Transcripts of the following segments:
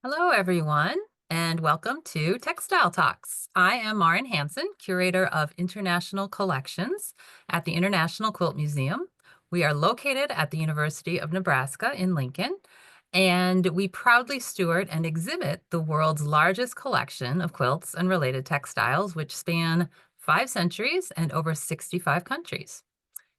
Hello, everyone, and welcome to Textile Talks. I am Marin Hanson, Curator of International Collections at the International Quilt Museum. We are located at the University of Nebraska in Lincoln, and we proudly steward and exhibit the world's largest collection of quilts and related textiles, which span 5 centuries and over 65 countries.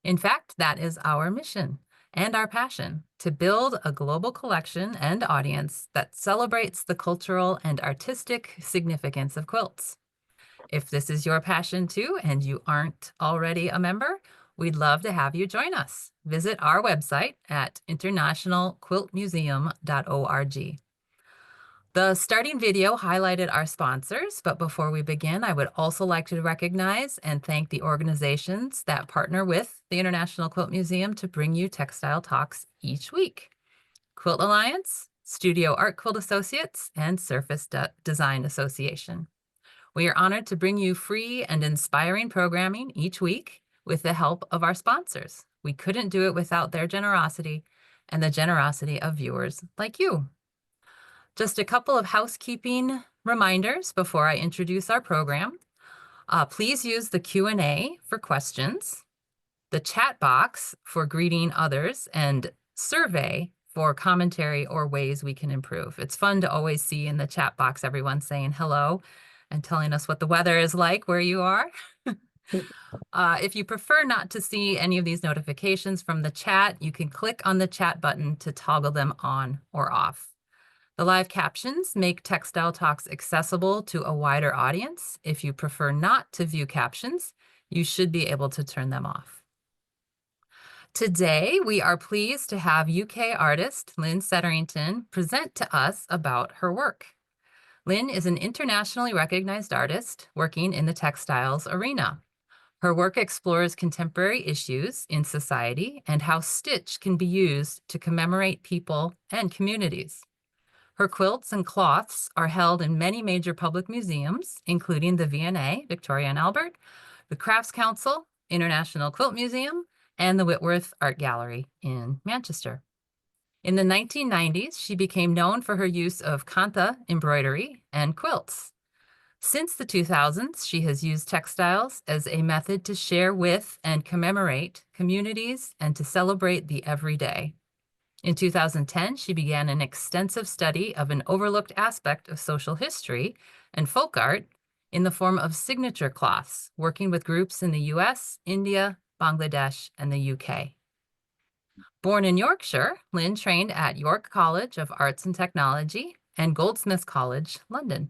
In fact, that is our mission and our passion to build a global collection and audience that celebrates the cultural and artistic significance of quilts. If this is your passion too, and you aren't already a member, we'd love to have you join us. Visit our website at internationalquiltmuseum.org. The starting video highlighted our sponsors, but before we begin, I would also like to recognize and thank the organizations that partner with the International Quilt Museum to bring you Textile Talks each week. Quilt Alliance, Studio Art Quilt Associates, and Surface Design Association. We are honored to bring you free and inspiring programming each week with the help of our sponsors. We couldn't do it without their generosity and the generosity of viewers like you. Just a couple of housekeeping reminders before I introduce our program. Please use the Q&A for questions, the chat box for greeting others, and survey for commentary or ways we can improve. It's fun to always see in the chat box everyone saying hello and telling us what the weather is like where you are. If you prefer not to see any of these notifications from the chat, you can click on the chat button to toggle them on or off. The live captions make Textile Talks accessible to a wider audience. If you prefer not to view captions, you should be able to turn them off. Today, we are pleased to have UK artist Lynn Setterington present to us about her work. Lynn is an internationally recognized artist working in the textiles arena. Her work explores contemporary issues in society and how stitch can be used to commemorate people and communities. Her quilts and cloths are held in many major public museums, including the V&A, Victoria and Albert, the Crafts Council, International Quilt Museum, and the Whitworth Art Gallery in Manchester. In the 1990s, she became known for her use of Kantha embroidery and quilts. Since the 2000s, she has used textiles as a method to share with and commemorate communities and to celebrate the everyday. In 2010, she began an extensive study of an overlooked aspect of social history and folk art in the form of signature cloths, working with groups in the US, India, Bangladesh, and the UK. Born in Yorkshire, Lynn trained at York College of Arts and Technology and Goldsmiths College, London.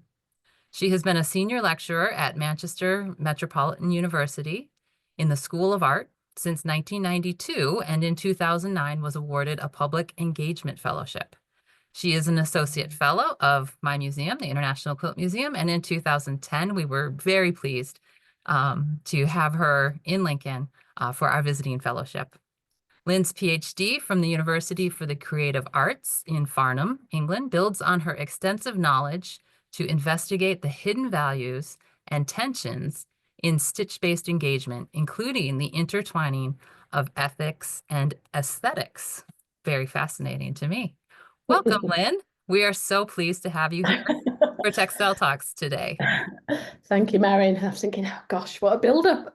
She has been a senior lecturer at Manchester Metropolitan University in the School of Art since 1992, and in 2009 was awarded a Public Engagement Fellowship. She is an associate fellow of my museum, the International Quilt Museum, and in 2010, we were very pleased to have her in Lincoln for our visiting fellowship. Lynn's PhD from the University for the Creative Arts in Farnham, England, builds on her extensive knowledge to investigate the hidden values and tensions in stitch-based engagement, including the intertwining of ethics and aesthetics. Very fascinating to me. Welcome, Lynn. We are so pleased to have you here for Textile Talks today. Thank you, Marin. I was thinking, oh gosh, what a build-up.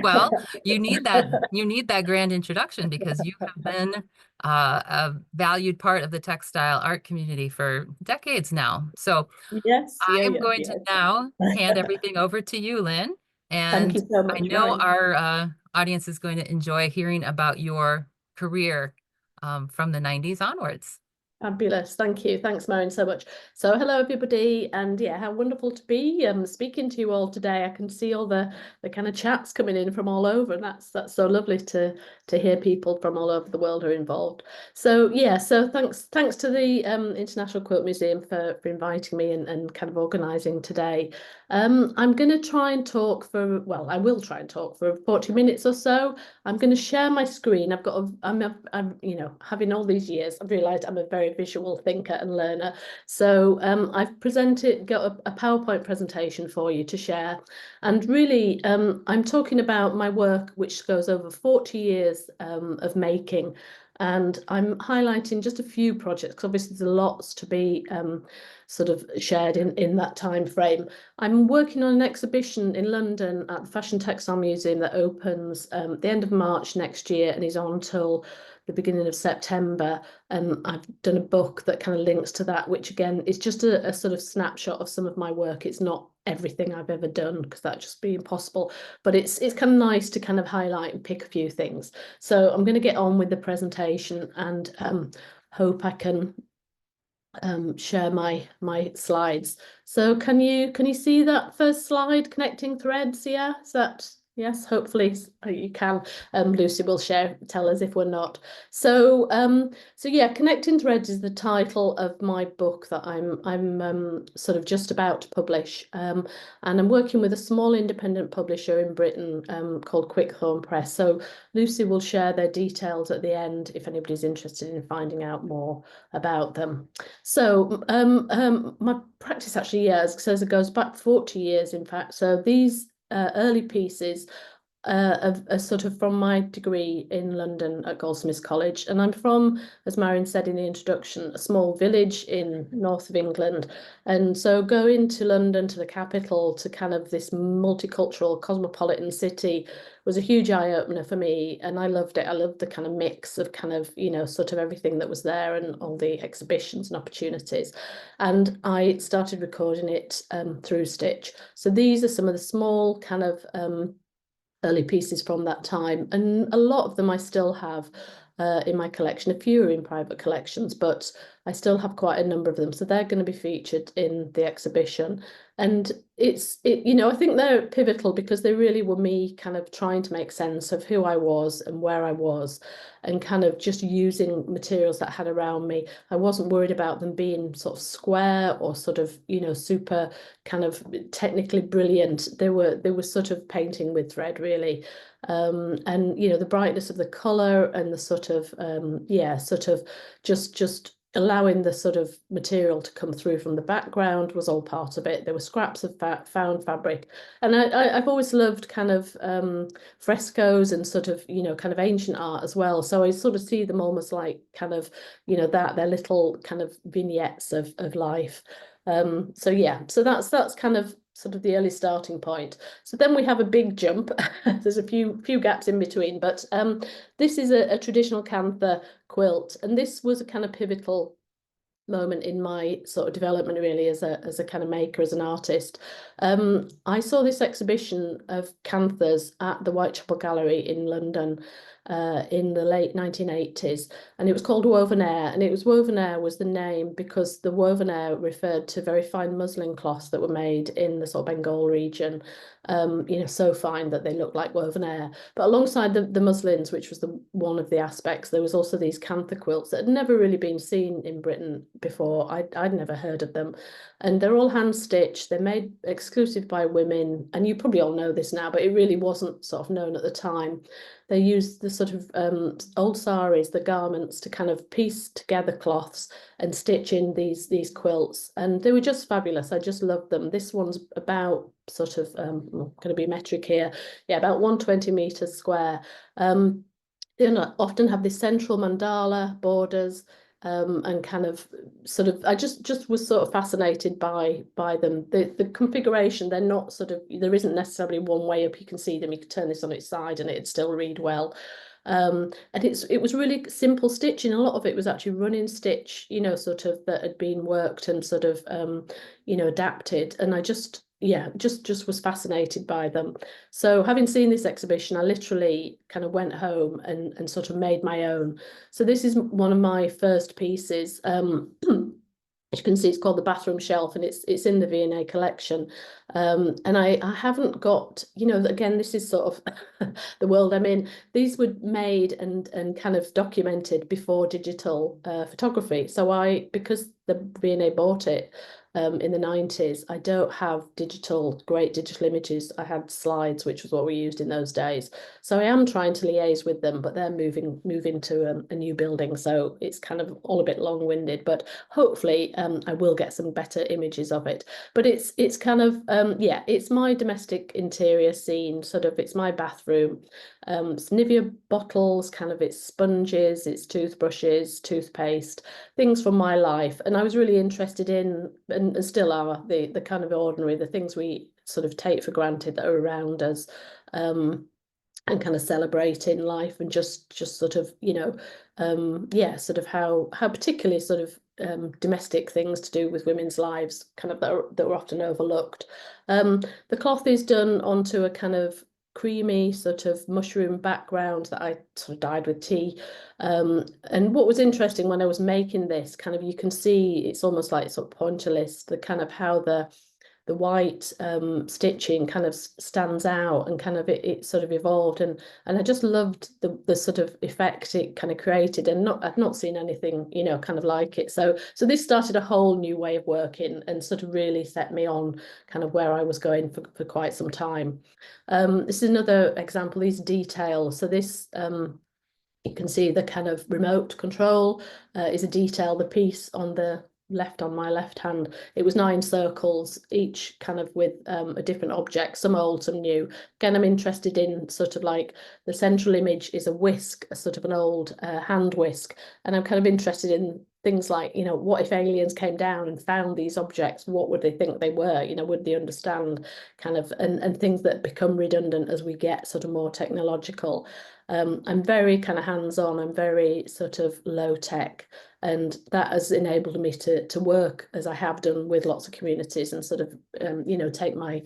Well, you need that grand introduction because you have been a valued part of the textile art community for decades now. So yes, I am going to now hand everything over to you, Lynn. And thank you so much, I know Marin. our audience is going to enjoy hearing about your career from the 90s onwards. Fabulous. Thank you. Thanks, Marin, so much. So hello, everybody. And yeah, how wonderful to be speaking to you all today. I can see all the kind of chats coming in from all over, and that's so lovely to hear people from all over the world are involved. So yeah, so thanks to the International Quilt Museum for inviting me and kind of organising today. I'm going to try and talk for, well, I will try and talk for 40 minutes or so. I'm going to share my screen. I'm you know, having all these years, I've realised I'm a very visual thinker and learner. So I've got a PowerPoint presentation for you to share. And really, I'm talking about my work, which goes over 40 years of making. And I'm highlighting just a few projects because obviously there's lots to be sort of shared in that time frame. I'm working on an exhibition in London at the Fashion Textile Museum that opens the end of March next year and is on till the beginning of September. And I've done a book that kind of links to that, which again is just a sort of snapshot of some of my work. It's not everything I've ever done because that'd just be impossible, but it's kind of nice to kind of highlight and pick a few things. So I'm going to get on with the presentation and hope I can share my slides. So can you see that first slide, connecting threads? Yeah, is that yes? Hopefully you can. Lucy will tell us if we're not. So so yeah, Connecting Threads is the title of my book that I'm sort of just about to publish. And I'm working with a small independent publisher in Britain called Quickthorn Press. So Lucy will share their details at the end if anybody's interested in finding out more about them. So my practice actually, says it goes back 40 years, in fact. So these early pieces are sort of from my degree in London at Goldsmiths College. And I'm from, as Marin said in the introduction, a small village in north of England. And so going to London, to the capital, to kind of this multicultural cosmopolitan city was a huge eye-opener for me. And I loved it. I loved the kind of mix of kind of, sort of everything that was there and all the exhibitions and opportunities. And I started recording it through Stitch. So these are some of the small kind of early pieces from that time, and a lot of them I still have in my collection. A few are in private collections, but I still have quite a number of them, so they're going to be featured in the exhibition. And I think they're pivotal because they really were me kind of trying to make sense of who I was and where I was, and kind of just using materials that I had around me. I wasn't worried about them being sort of square or sort of super kind of technically brilliant. They were sort of painting with thread, really. And the brightness of the color and the sort of sort of just allowing the sort of material to come through from the background was all part of it. There were scraps of found fabric, and I've always loved kind of frescoes and sort of kind of ancient art as well. So I sort of see them almost like kind of that they're little kind of vignettes of life. So yeah, so that's kind of sort of the early starting point. So then we have a big jump. There's a few gaps in between, but this is a traditional Kantha quilt, and this was a kind of pivotal moment in my sort of development, really, as a kind of maker, as an artist. I saw this exhibition of Kanthas at the Whitechapel Gallery in London in the late 1980s, and it was called Woven Air, and it was Woven Air was the name because the woven air referred to very fine muslin cloths that were made in the sort of Bengal region, so fine that they looked like woven air. But alongside the muslins, which was one of the aspects, there was also these Kantha quilts that had never really been seen in Britain before. I'd never heard of them. And they're all hand stitched. They're made exclusive by women. And you probably all know this now, but it really wasn't sort of known at the time. They used the sort of old saris, the garments, to kind of piece together cloths and stitch in these quilts. And they were just fabulous. I just loved them. This one's about sort of, I'm going to be metric here. Yeah, about 120 meters square. They often have this central mandala borders, and kind of sort of I just was sort of fascinated by them. The configuration, they're not sort of, there isn't necessarily one way up you can see them. You could turn this on its side and it'd still read well. And it was really simple stitching. A lot of it was actually running stitch, sort of that had been worked and sort of adapted. And I just was fascinated by them. So having seen this exhibition, I literally kind of went home and sort of made my own. So this is one of my first pieces. As you can see, it's called the Bathroom Shelf, and it's in the V&A collection. And I haven't got, again, this is sort of the world I'm in. These were made and kind of documented before digital photography. So because the V&A bought it, in the 90s. I don't have great digital images. I had slides, which was what we used in those days. So I am trying to liaise with them, but they're moving to a new building. So it's kind of all a bit long-winded, but hopefully I will get some better images of it. But it's kind of, yeah, it's my domestic interior scene, sort of, it's my bathroom. It's Nivea bottles, kind of it's sponges, it's toothbrushes, toothpaste, things from my life. And I was really interested in, and still are, the kind of ordinary, the things we sort of take for granted that are around us, and kind of celebrating life, and just sort of, yeah, sort of how particularly sort of domestic things to do with women's lives, kind of that were often overlooked. The cloth is done onto a kind of creamy sort of mushroom background that I sort of dyed with tea. And what was interesting when I was making this, kind of, you can see it's almost like sort of pointillist, the kind of how the white stitching kind of stands out, and kind of it sort of evolved, and I just loved the sort of effect it kind of created, and I've not seen anything, kind of like it. So this started a whole new way of working, and sort of really set me on kind of where I was going for quite some time. This is another example, these details. So this, you can see the kind of remote control is a detail, the piece on the left, on my left hand, it was 9 circles, each kind of with a different object, some old, some new. Again, I'm interested in sort of like the central image is a whisk, a sort of an old hand whisk, and I'm kind of interested in things like, what if aliens came down and found these objects? What would they think they were? Would they understand kind of, and things that become redundant as we get sort of more technological. I'm very kind of hands-on, I'm very sort of low tech, and that has enabled me to work as I have done with lots of communities, and sort of take my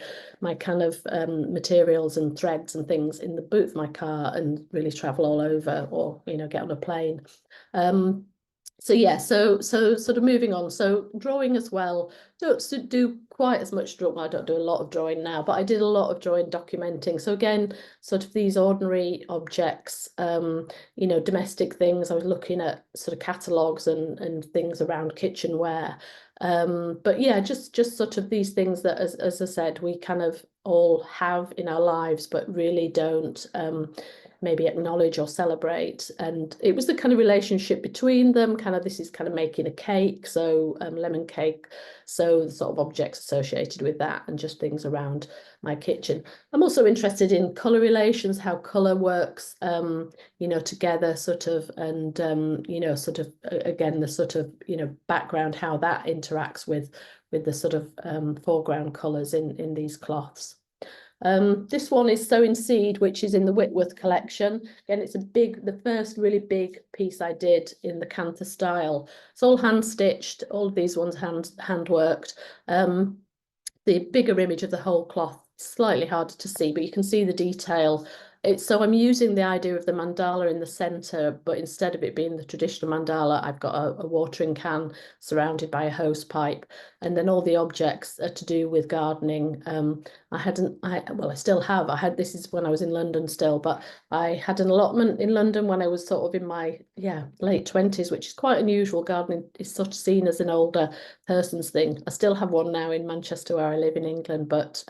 kind of materials and threads and things in the boot of my car and really travel all over, or get on a plane. So yeah, so sort of moving on. So drawing as well. Don't do quite as much drawing. I don't do a lot of drawing now, but I did a lot of drawing documenting. So again, sort of these ordinary objects, domestic things. I was looking at sort of catalogues and things around kitchenware. But yeah, just sort of these things that, as I said, we kind of all have in our lives, but really don't maybe acknowledge or celebrate. And it was the kind of relationship between them, kind of, this is kind of making a cake, so lemon cake, so the sort of objects associated with that, and just things around my kitchen. I'm also interested in colour relations, how colour works, together, sort of, and sort of, again, the sort of, background, how that interacts with the sort of foreground colours in these cloths. This one is Sewing Seed, which is in the Whitworth collection. Again, it's the first really big piece I did in the Kantha style. It's all hand stitched, all of these ones hand worked. The bigger image of the whole cloth, slightly harder to see, but you can see the detail. So I'm using the idea of the mandala in the center, but instead of it being the traditional mandala, I've got a watering can surrounded by a hose pipe, and then all the objects are to do with gardening. I still have. This is when I was in London still, but I had an allotment in London when I was sort of in my late 20s, which is quite unusual. Gardening is sort of seen as an older person's thing. I still have one now in Manchester where I live in England, but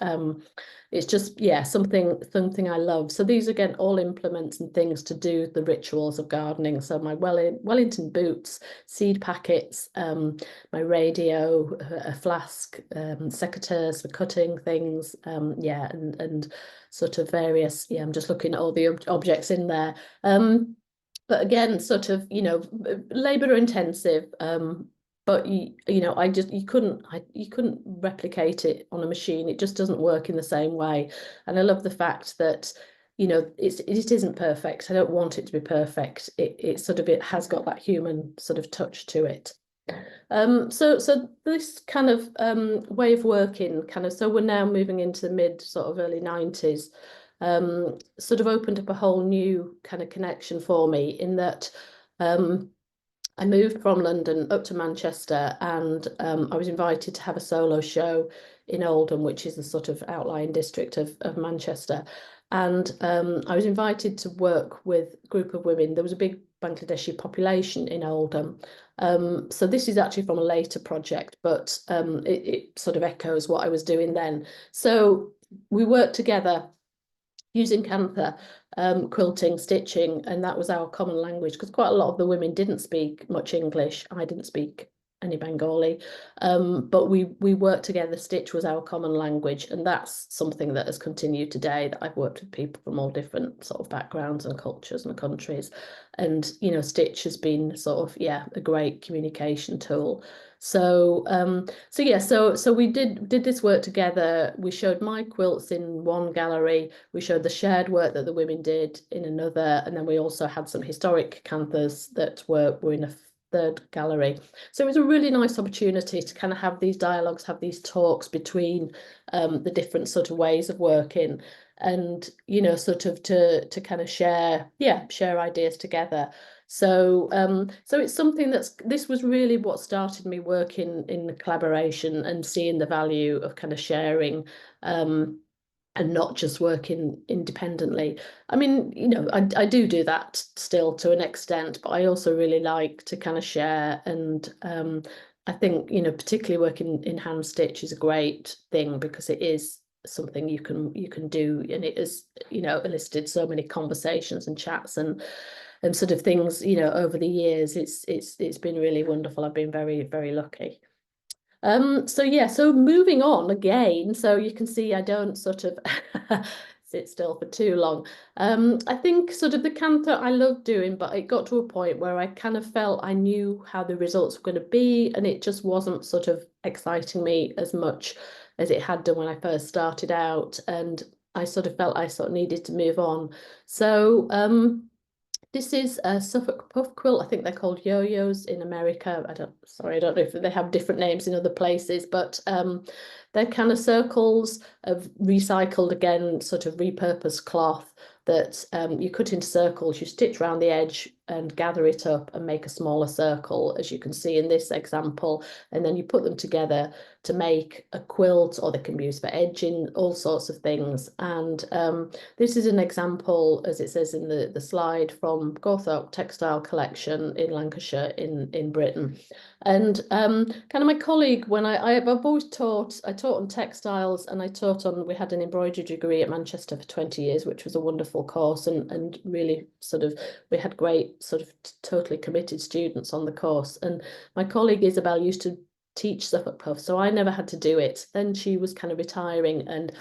it's just, something I love. So these, again, all implements and things to do the rituals of gardening. So my Wellington boots, seed packets, my radio, a flask, secateurs for cutting things, and sort of various, I'm just looking at all the objects in there. But again, sort of, labour intensive, but you couldn't replicate it on a machine. It just doesn't work in the same way. And I love the fact that it isn't perfect. I don't want it to be perfect. It has got that human sort of touch to it. So this kind of way of working, kind of, so we're now moving into the mid sort of early 90s, sort of opened up a whole new kind of connection for me, in that I moved from London up to Manchester, and I was invited to have a solo show in Oldham, which is the sort of outlying district of Manchester. And I was invited to work with a group of women. There was a big Bangladeshi population in Oldham. So this is actually from a later project, but it sort of echoes what I was doing then. So we worked together using Kantha, quilting, stitching, and that was our common language, because quite a lot of the women didn't speak much English. I didn't speak any Bengali, but we worked together. Stitch was our common language, and that's something that has continued today, that I've worked with people from all different sort of backgrounds and cultures and countries, and you know, Stitch has been sort of, yeah, a great communication tool. So so we did this work together. We showed my quilts in one gallery, we showed the shared work that the women did in another, and then we also had some historic canthas that were in a third gallery. So it was a really nice opportunity to kind of have these dialogues, have these talks between the different sort of ways of working, and you know, sort of to kind of share ideas together. So so it's something this was really what started me working in collaboration and seeing the value of kind of sharing, and not just working independently. I mean, you know, I do that still to an extent, but I also really like to kind of share. And I think, you know, particularly working in hand stitch is a great thing, because it is something you can do, and it has, you know, elicited so many conversations and chats and sort of things, you know, over the years. It's been really wonderful. I've been very, very lucky. So yeah, so moving on again, so you can see I don't sort of sit still for too long. I think sort of the Kantha I love doing, but it got to a point where I kind of felt I knew how the results were going to be, and it just wasn't sort of exciting me as much as it had done when I first started out, and I sort of felt I sort of needed to move on. So this is a Suffolk puff quilt. I think they're called yo-yos in America. I don't know if they have different names in other places, but they're kind of circles of recycled, again, sort of repurposed cloth that you cut into circles, you stitch around the edge and gather it up and make a smaller circle, as you can see in this example, and then you put them together to make a quilt, or they can be used for edging, all sorts of things. And this is an example, as it says in the slide, from Gawthorpe Textile Collection in Lancashire in Britain. And kind of my colleague, when I've always taught on textiles, and we had an embroidery degree at Manchester for 20 years, which was a wonderful course, and really sort of, we had great sort of totally committed students on the course. And my colleague Isabel used to teach Suffolk Puff, so I never had to do it. Then she was kind of retiring, and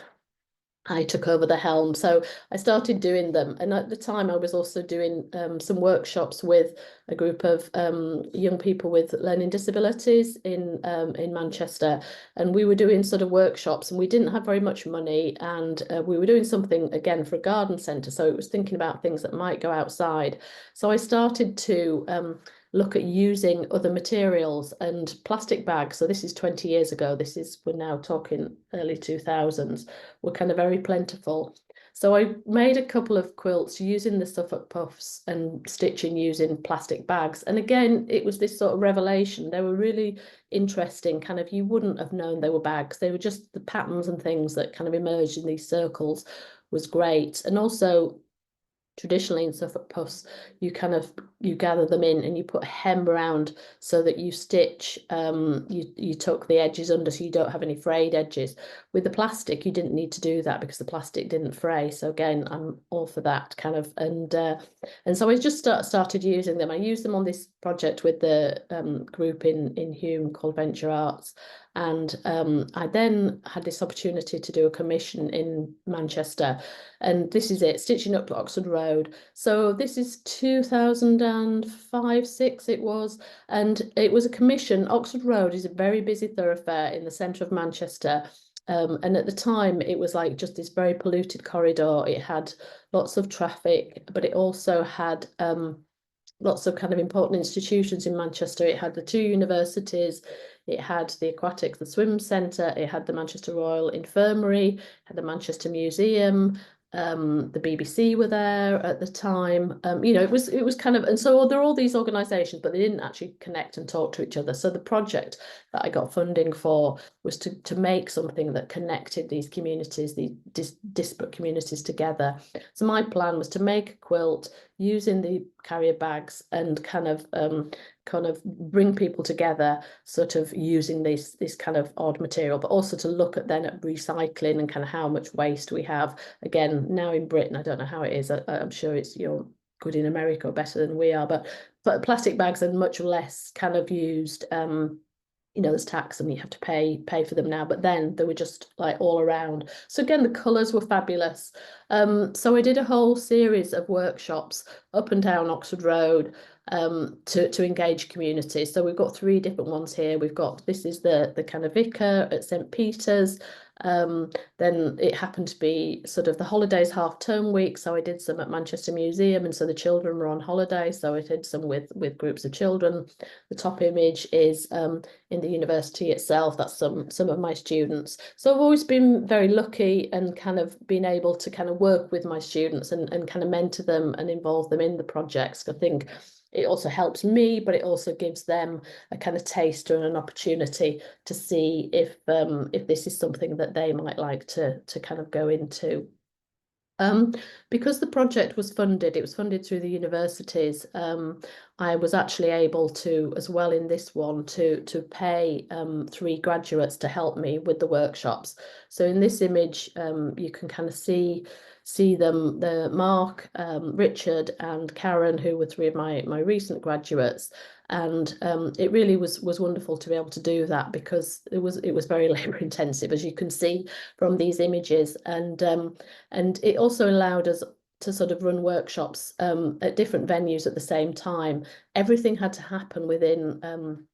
I took over the helm. So I started doing them. And at the time, I was also doing some workshops with a group of young people with learning disabilities in Manchester. And we were doing sort of workshops, and we didn't have very much money. And we were doing something, again, for a garden centre. So it was thinking about things that might go outside. So I started to look at using other materials, and plastic bags. So this is 20 years ago. We're now talking early 2000s, were kind of very plentiful. So I made a couple of quilts using the Suffolk puffs and stitching using plastic bags. And again, it was this sort of revelation. They were really interesting, kind of, you wouldn't have known they were bags. They were just the patterns and things that kind of emerged in these circles was great. And also, traditionally in Suffolk puffs, you gather them in and you put a hem around so that you stitch, you tuck the edges under so you don't have any frayed edges. With the plastic, you didn't need to do that because the plastic didn't fray. So again, I'm all for that kind of, and so I just started using them. I used them on this project with the group in Hume called Venture Arts. And I then had this opportunity to do a commission in Manchester, and this is it, Stitching Up to Oxford Road. So this is 2005-6 it was, and it was a commission. Oxford Road is a very busy thoroughfare in the centre of Manchester. And at the time, it was like just this very polluted corridor. It had lots of traffic, but it also had lots of kind of important institutions in Manchester. It had the two universities, it had the aquatics, the swim centre, it had the Manchester Royal Infirmary, it had the Manchester Museum, the BBC were there at the time. You know, it was kind of, and so there are all these organisations, but they didn't actually connect and talk to each other. So the project that I got funding for was to make something that connected these communities, these disparate communities together. So my plan was to make a quilt using the carrier bags and kind of bring people together, sort of using this kind of odd material, but also to look at then at recycling and kind of how much waste we have. Again, now in Britain, I don't know how it is. I'm sure it's good in America or better than we are, but plastic bags are much less kind of used. There's tax and you have to pay for them now, but then they were just like all around. So again, the colours were fabulous. So I did a whole series of workshops up and down Oxford Road to engage community. So we've got 3 different ones here. This is the kind of vicar at St. Peter's. Then it happened to be sort of the holidays, half-term week, so I did some at Manchester Museum, and so the children were on holiday, so I did some with groups of children. The top image is in the university itself. That's some of my students. So I've always been very lucky and kind of been able to kind of work with my students and kind of mentor them and involve them in the projects. I think it also helps me, but it also gives them a kind of taste and an opportunity to see if this is something that they might like to kind of go into. Because the project was funded, it was funded through the universities. I was actually able to, as well in this one, to pay 3 graduates to help me with the workshops. So in this image, you can kind of see them, Mark, Richard and Karen, who were 3 of my recent graduates. And it really was wonderful to be able to do that, because it was very labour intensive, as you can see from these images, and it also allowed us to sort of run workshops at different venues at the same time. Everything had to happen within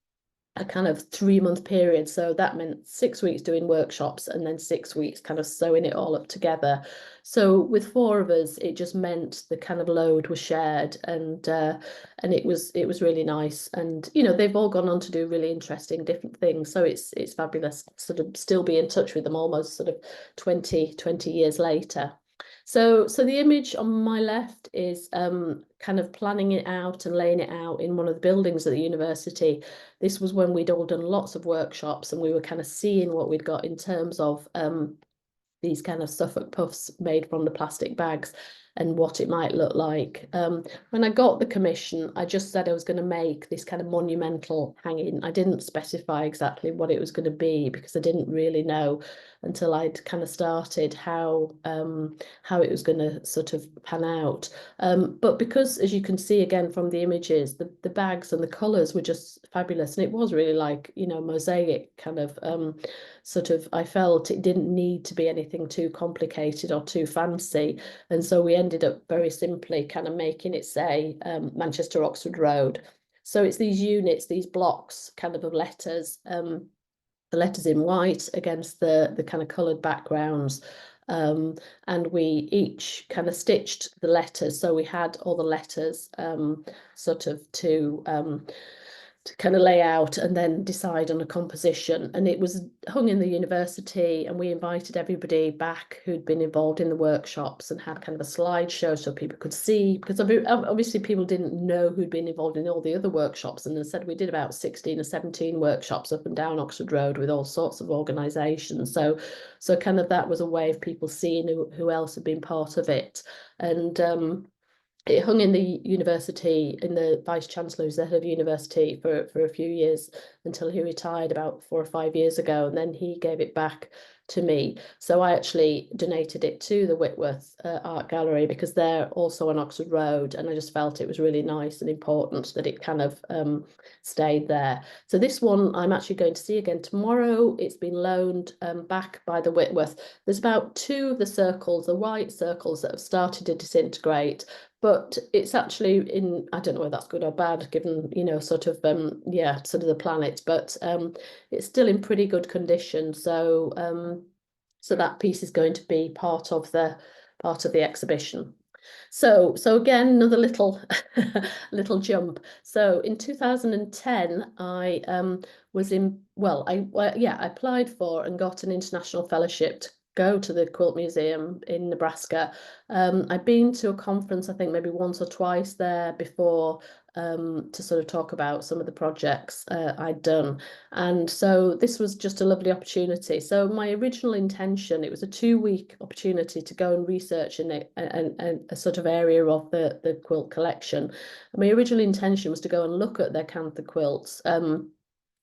a kind of 3-month period. So that meant 6 weeks doing workshops and then 6 weeks kind of sewing it all up together. So with 4 of us, it just meant the kind of load was shared, and it was really nice. And they've all gone on to do really interesting different things. So it's fabulous to sort of still be in touch with them almost sort of 20 years later. So the image on my left is kind of planning it out and laying it out in one of the buildings at the university. This was when we'd all done lots of workshops, and we were kind of seeing what we'd got in terms of these kind of Suffolk puffs made from the plastic bags and what it might look like. When I got the commission, I just said I was going to make this kind of monumental hanging. I didn't specify exactly what it was going to be, because I didn't really know until I'd kind of started how it was going to sort of pan out. But because, as you can see again from the images, the bags and the colours were just fabulous, and it was really like, mosaic kind of sort of, I felt it didn't need to be anything too complicated or too fancy. And so we ended up very simply kind of making it say Manchester Oxford Road. So it's these units, these blocks kind of letters, the letters in white against the kind of coloured backgrounds. And we each kind of stitched the letters. So we had all the letters sort of to kind of lay out and then decide on a composition. And it was hung in the university, and we invited everybody back who'd been involved in the workshops and had kind of a slideshow so people could see, because obviously people didn't know who'd been involved in all the other workshops. And as I said, we did about 16 or 17 workshops up and down Oxford Road with all sorts of organisations. So kind of that was a way of people seeing who else had been part of it. And it hung in the university, in the Vice Chancellor, who's the head of university, for a few years until he retired about 4 or 5 years ago, and then he gave it back to me. So I actually donated it to the Whitworth Art Gallery, because they're also on Oxford Road, and I just felt it was really nice and important that it kind of stayed there. So this one I'm actually going to see again tomorrow. It's been loaned back by the Whitworth. There's about 2 of the circles, the white circles, that have started to disintegrate, but it's actually in, I don't know whether that's good or bad, given, sort of, sort of the planet, but it's still in pretty good condition. So that piece is going to be part of the exhibition. So again, another little little jump. So in 2010, I was in, I applied for and got an international fellowship to go to the Quilt Museum in Nebraska. I'd been to a conference, I think maybe once or twice there before, to sort of talk about some of the projects I'd done. And so this was just a lovely opportunity. So my original intention, it was a 2-week opportunity to go and research in a sort of area of the quilt collection. And my original intention was to go and look at their Kantha quilts,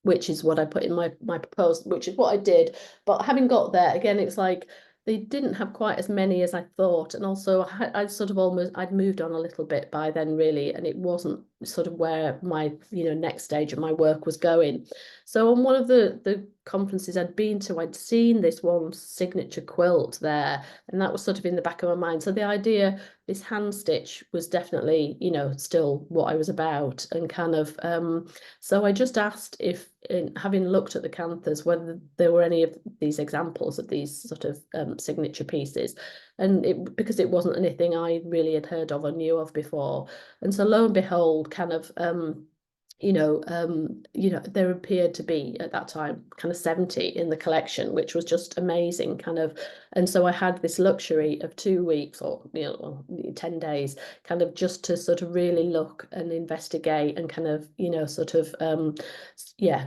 which is what I put in my proposal, which is what I did. But having got there, again, it's like they didn't have quite as many as I thought. And also I'd sort of I'd moved on a little bit by then, really, and it wasn't sort of where my, next stage of my work was going. So on one of the conferences I'd been to, I'd seen this one signature quilt there, and that was sort of in the back of my mind. So the idea, this hand stitch, was definitely, still what I was about, and kind of, so I just asked if, having looked at the Kanthas, whether there were any of these examples of these sort of signature pieces, and because it wasn't anything I really had heard of or knew of before. And so lo and behold, kind of there appeared to be at that time kind of 70 in the collection, which was just amazing, kind of. And so I had this luxury of 2 weeks, or 10 days, kind of just to sort of really look and investigate and kind of sort of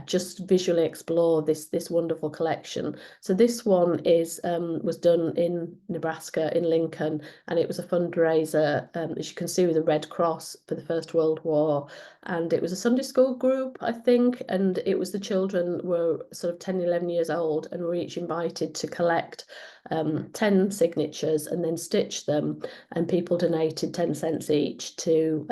just visually explore this wonderful collection. So this one was done in Nebraska, in Lincoln, and it was a fundraiser, as you can see, with the Red Cross for the First World War. And it was a Sunday school group, I think, and it was the children were sort of 10, 11 years old, and were each invited to collect 10 signatures and then stitch them, and people donated 10 cents each to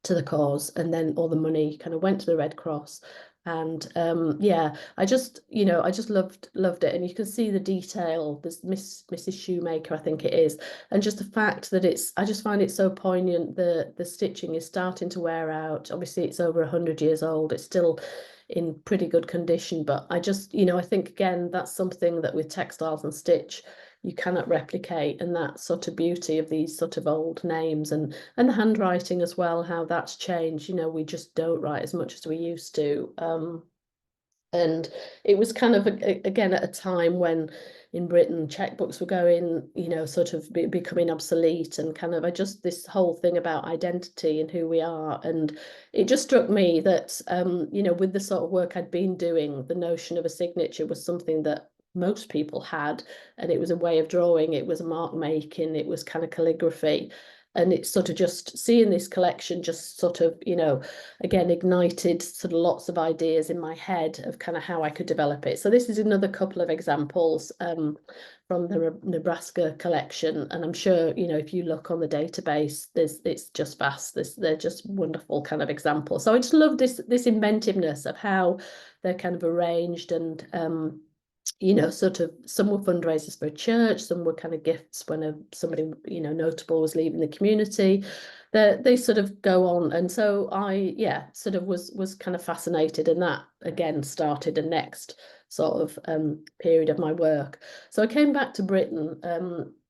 the cause, and then all the money kind of went to the Red Cross. And I just loved it. And you can see the detail. There's Mrs. Shoemaker, I think it is, and just the fact that I just find it so poignant. The stitching is starting to wear out. Obviously it's over 100 years old. It's still in pretty good condition, but I just, I think, again, that's something that with textiles and stitch you cannot replicate, and that sort of beauty of these sort of old names, and the handwriting as well, how that's changed. We just don't write as much as we used to. And it was kind of, again, at a time when in Britain checkbooks were going, sort of becoming obsolete, and kind of, this whole thing about identity and who we are. And it just struck me that, with the sort of work I'd been doing, the notion of a signature was something that most people had, and it was a way of drawing, it was mark making, it was kind of calligraphy. And it's sort of just seeing this collection just sort of, again, ignited sort of lots of ideas in my head of kind of how I could develop it. So this is another couple of examples from the Nebraska collection. And I'm sure, if you look on the database, it's just vast. They're just wonderful kind of examples. So I just love this inventiveness of how they're kind of arranged, and sort of, some were fundraisers for a church, some were kind of gifts when somebody, notable was leaving the community. They sort of go on. And so I, sort of was kind of fascinated, and that again started a next sort of period of my work. So I came back to Britain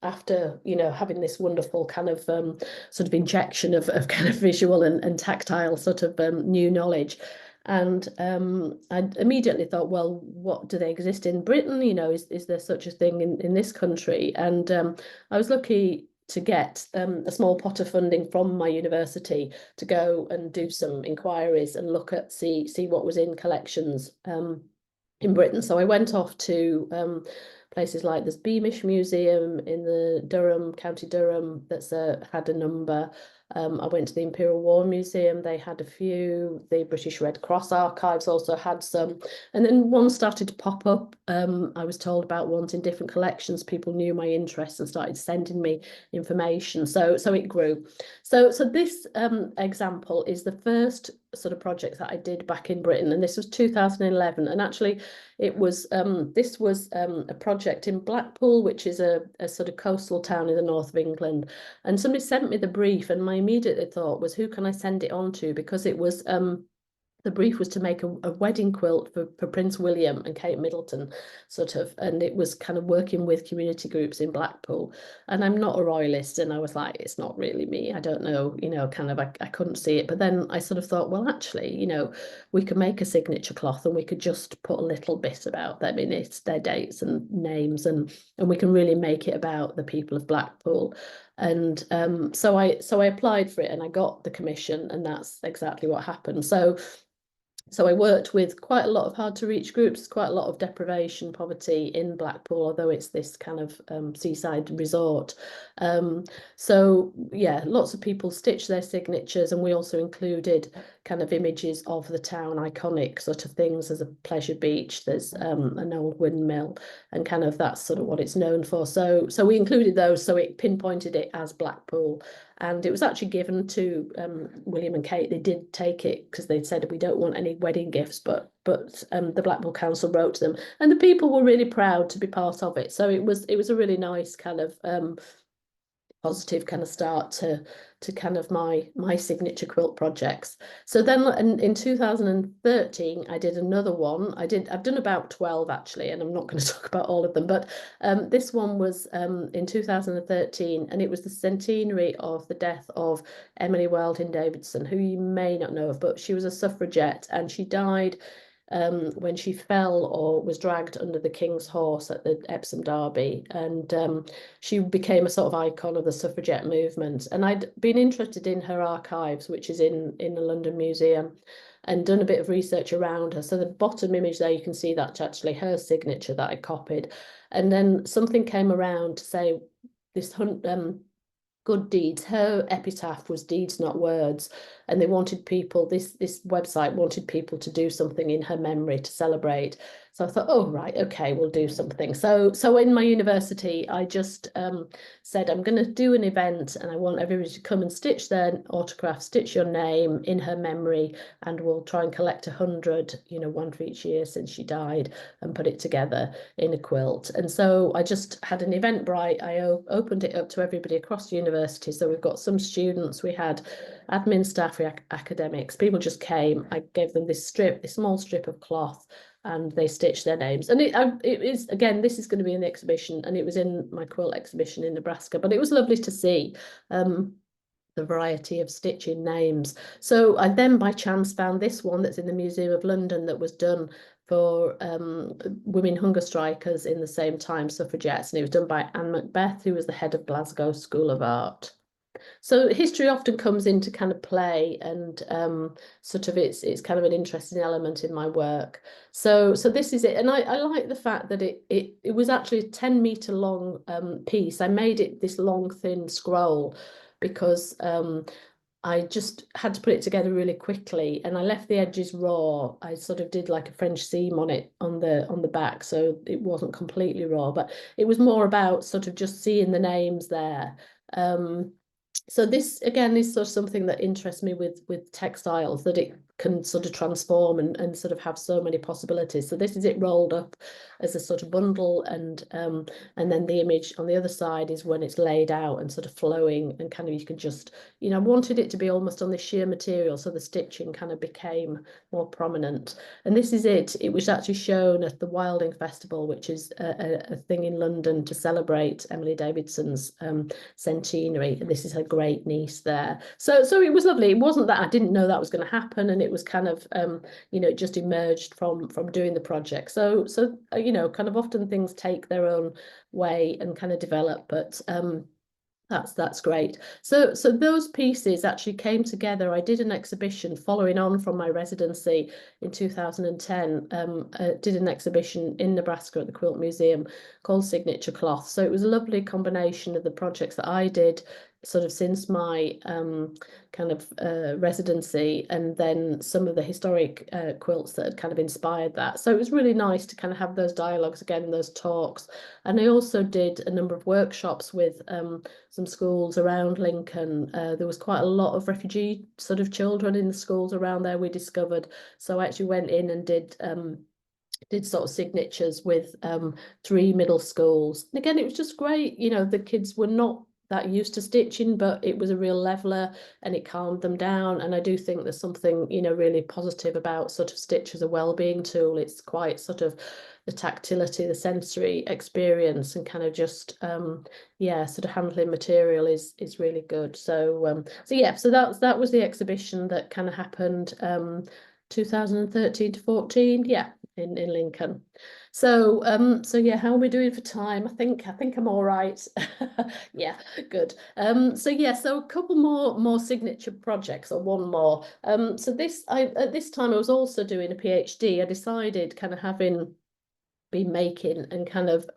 after, having this wonderful kind of sort of injection of kind of visual and tactile sort of new knowledge. And I immediately thought, well, what do they exist in Britain? Is there such a thing in this country? And I was lucky to get a small pot of funding from my university to go and do some inquiries and see what was in collections in Britain. So I went off to places like this Beamish Museum in the County Durham, that's had a number. I went to the Imperial War Museum, they had a few. The British Red Cross Archives also had some. And then one started to pop up. I was told about ones in different collections. People knew my interest and started sending me information. So it grew. So this example is the first sort of project that I did back in Britain. And this was 2011. And actually, it was this was a project in Blackpool, which is a sort of coastal town in the north of England. And somebody sent me the brief, and my immediate thought was, who can I send it on to? Because it was the brief was to make a wedding quilt for Prince William and Kate Middleton, sort of, and it was kind of working with community groups in Blackpool. And I'm not a royalist, and I was like, it's not really me. I don't know, kind of, I couldn't see it. But then I sort of thought, well, actually, we could make a signature cloth, and we could just put a little bit about them in it, their dates and names, and we can really make it about the people of Blackpool. And so I applied for it and I got the commission, and that's exactly what happened. So I worked with quite a lot of hard to reach groups, quite a lot of deprivation, poverty in Blackpool, although it's this kind of seaside resort. So yeah, lots of people stitched their signatures, and we also included kind of images of the town, iconic sort of things. There's a pleasure beach, there's an old windmill, and kind of that's sort of what it's known for. So we included those, so it pinpointed it as Blackpool. And it was actually given to William and Kate. They did take it because they said we don't want any wedding gifts, but the Blackpool Council wrote to them, and the people were really proud to be part of it. So it was a really nice kind of positive kind of start to kind of my signature quilt projects. So then in 2013 I did another one. I've done about 12 actually, and I'm not going to talk about all of them, but this one was in 2013, and it was the centenary of the death of Emily Wilding Davidson, who you may not know of, but she was a suffragette, and she died when she fell or was dragged under the King's horse at the Epsom Derby. And she became a sort of icon of the suffragette movement. And I'd been interested in her archives, which is in the London Museum, and done a bit of research around her. So the bottom image there, you can see that's actually her signature that I copied. And then something came around to say this good deeds. Her epitaph was deeds, not words, and they wanted people. This website wanted people to do something in her memory to celebrate. So I thought, oh right, okay, we'll do something. So in my university, I just said I'm going to do an event, and I want everybody to come and stitch their autograph, stitch your name in her memory, and we'll try and collect 100, one for each year since she died, and put it together in a quilt. And so I just had an Eventbrite. I opened it up to everybody across the university. So we've got some students, we had admin staff, we had academics. People just came. I gave them this small strip of cloth, and they stitched their names. And it is, again, this is going to be in the exhibition, and it was in my quilt exhibition in Nebraska. But it was lovely to see the variety of stitching names. So I then by chance found this one that's in the Museum of London that was done for women hunger strikers in the same time, suffragettes, and it was done by Anne Macbeth, who was the head of Glasgow School of Art. So history often comes into kind of play, and sort of it's kind of an interesting element in my work. So this is it, and I like the fact that it was actually a 10-meter long piece. I made it this long thin scroll because I just had to put it together really quickly, and I left the edges raw. I sort of did like a French seam on it on the back, so it wasn't completely raw, but it was more about sort of just seeing the names there. So this again is sort of something that interests me with textiles, that it can sort of transform and sort of have so many possibilities. So this is it rolled up as a sort of bundle, and then the image on the other side is when it's laid out and sort of flowing, and kind of you can just, I wanted it to be almost on the sheer material, so the stitching kind of became more prominent. And this is it. It was actually shown at the Wilding Festival, which is a thing in London to celebrate Emily Davidson's centenary. This is her great niece there. So it was lovely. It wasn't that I didn't know that was going to happen, and it was kind of it just emerged from doing the project. So kind of often things take their own way and kind of develop, but that's great. So those pieces actually came together. I did an exhibition following on from my residency in 2010. Did an exhibition in Nebraska at the Quilt Museum called Signature Cloth. So it was a lovely combination of the projects that I did sort of since my kind of residency, and then some of the historic quilts that had kind of inspired that. So it was really nice to kind of have those dialogues again, those talks. And I also did a number of workshops with some schools around Lincoln. There was quite a lot of refugee sort of children in the schools around there, we discovered. So I actually went in and did sort of signatures with 3 middle schools. And again, it was just great. The kids were not that used to stitching, but it was a real leveler, and it calmed them down. And I do think there's something, really positive about sort of stitch as a well-being tool. It's quite sort of the tactility, the sensory experience, and kind of just sort of handling material is really good. So so that was the exhibition that kind of happened 2013 to 14. Yeah. in Lincoln. So so yeah, how are we doing for time? I think I'm all right. Yeah, good. So yeah, so a couple more signature projects, or one more. So at this time I was also doing a PhD. I decided, kind of having been making and kind of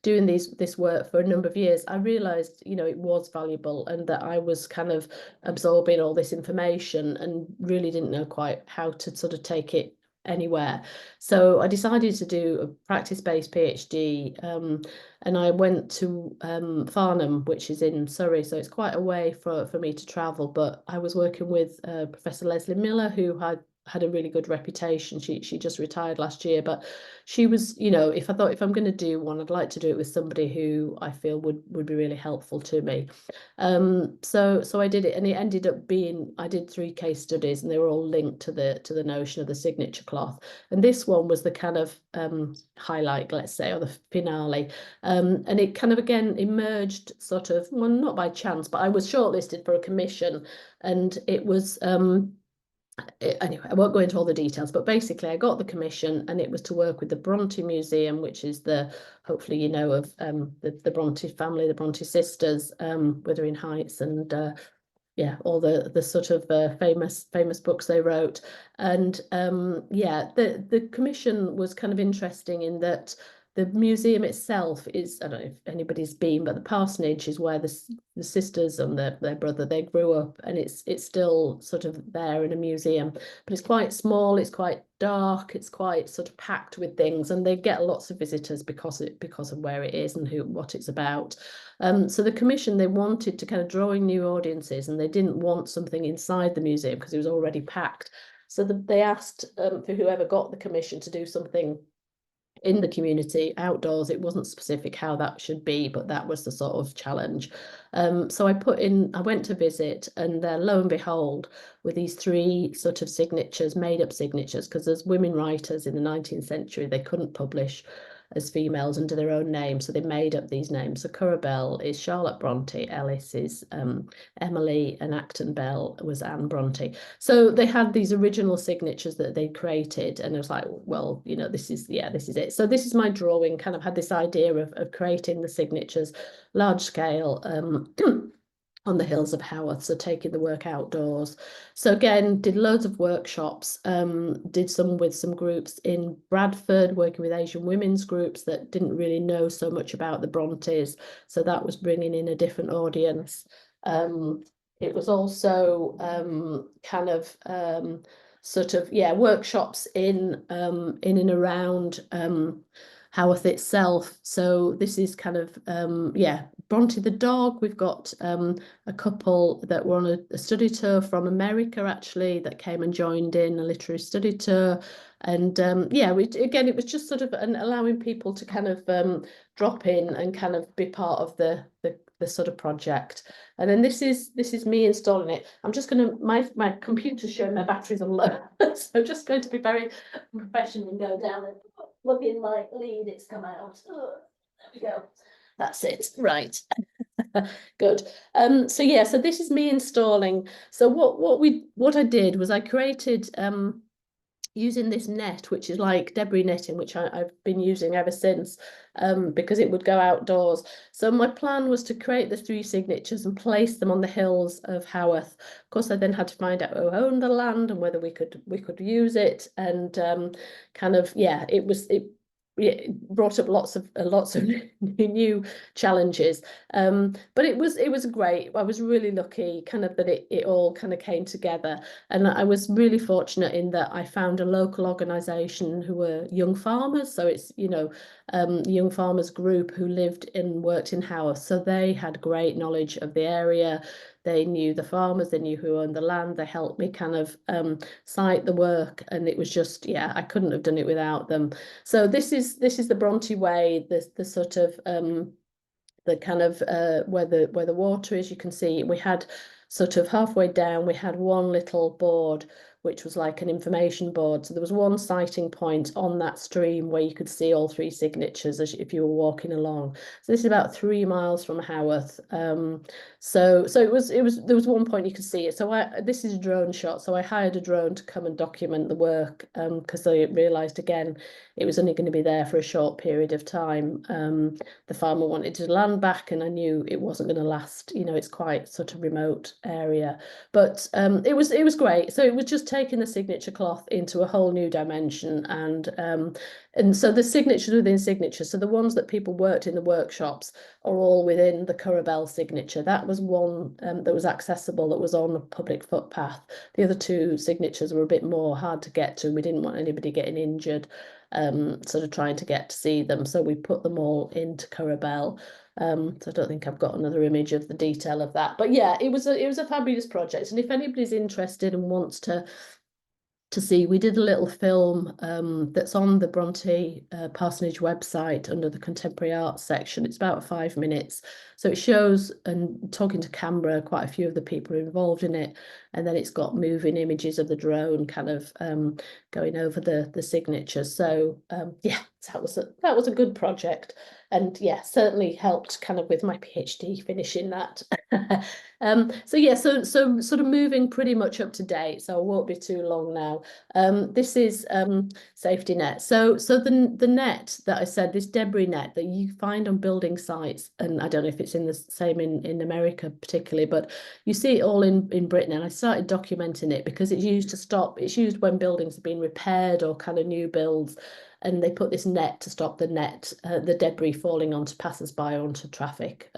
doing this work for a number of years, I realized, it was valuable, and that I was kind of absorbing all this information and really didn't know quite how to sort of take it anywhere. So I decided to do a practice-based PhD, and I went to Farnham, which is in Surrey, so it's quite a way for me to travel. But I was working with Professor Leslie Miller, who had a really good reputation. She just retired last year, but she was, if I'm going to do one, I'd like to do it with somebody who I feel would be really helpful to me. So I did it, and it ended up being, I did 3 case studies, and they were all linked to the notion of the signature cloth. And this one was the kind of highlight, let's say, or the finale. And it kind of again emerged sort of, well, not by chance, but I was shortlisted for a commission, and it was anyway, I won't go into all the dethils, but basically I got the commission, and it was to work with the Bronte Museum, which is hopefully of the Bronte family, the Bronte sisters, Wuthering Heights, and yeah, all the sort of famous books they wrote. And yeah, the commission was kind of interesting in that the museum itself is, I don't know if anybody's been, but the parsonage is where the sisters and their brother, they grew up, and it's still sort of there in a museum, but it's quite small, it's quite dark, it's quite sort of packed with things, and they get lots of visitors because of where it is and what it's about. So the commission, they wanted to kind of draw in new audiences, and they didn't want something inside the museum because it was already packed. So they asked for whoever got the commission to do something in the community, outdoors. It wasn't specific how that should be, but that was the sort of challenge. So I went to visit, and lo and behold, with these 3 sort of signatures, made up signatures, because as women writers in the 19th century, they couldn't publish as females under their own name, so they made up these names. So Currer is Charlotte Bronte, Ellis is Emily, and Acton Bell was Anne Bronte. So they had these original signatures that they created, and it was like, well, this is it. So this is my drawing, kind of had this idea of creating the signatures large scale, on the hills of Haworth, so taking the work outdoors. So again, did loads of workshops, did some with some groups in Bradford, working with Asian women's groups that didn't really know so much about the Brontes, so that was bringing in a different audience. It was also kind of sort of, yeah, workshops in and around Haworth itself. So this is kind of yeah, Bronte the dog. We've got a couple that were on a study tour from America, actually, that came and joined in a literary study tour. And yeah, again, it was just sort of allowing people to kind of drop in and kind of be part of the sort of project. And then this is me installing it. I'm just going to, my computer's showing my batteries are low, so I'm just going to be very professional and go down and plug in my lead. It's come out. Oh, there we go. That's it. Right. Good. So yeah, so this is me installing. So what I did was I created using this net, which is like debris netting, which I've been using ever since, because it would go outdoors. So my plan was to create the 3 signatures and place them on the hills of Haworth. Of course, I then had to find out who owned the land and whether we could use it, and kind of, yeah, it brought up lots of new challenges, but it was great. I was really lucky, kind of, that it all kind of came together, and I was really fortunate in that I found a local organisation who were young farmers. So it's young farmers group who lived and worked in Haworth, so they had great knowledge of the area. They knew the farmers, they knew who owned the land. They helped me kind of site the work, and it was just, yeah, I couldn't have done it without them. So this is the Bronte way, the sort of the kind of where the water is. You can see we had sort of halfway down, we had one little board which was like an information board. So there was one sighting point on that stream where you could see all three signatures if you were walking along. So this is about 3 miles from Haworth. So there was one point you could see it. So this is a drone shot. So I hired a drone to come and document the work because I realised again it was only going to be there for a short period of time. The farmer wanted his land back, and I knew it wasn't going to last. You know, it's quite sort of remote area, but it was great. So it was just taking the signature cloth into a whole new dimension, and so the signatures within signatures. So the ones that people worked in the workshops are all within the Curabell signature. That was one that was accessible, that was on a public footpath. The other two signatures were a bit more hard to get to. We didn't want anybody getting injured, sort of trying to get to see them. So we put them all into Curabell. So I don't think I've got another image of the detail of that. But yeah, it was a fabulous project. And if anybody's interested and wants to see, we did a little film that's on the Bronte Parsonage website under the Contemporary Arts section. It's about 5 minutes. So it shows, and talking to camera, quite a few of the people involved in it. And then it's got moving images of the drone kind of going over the signatures. So yeah, that was a good project. And yeah, certainly helped kind of with my PhD finishing that. So yeah, so sort of moving pretty much up to date. So I won't be too long now. This is safety net. So the net that I said, this debris net that you find on building sites, and I don't know if it's in the same in America particularly, but you see it all in Britain. And I started documenting it because it's used when buildings have been repaired or kind of new builds. And they put this net to stop the debris falling onto passers-by, onto traffic.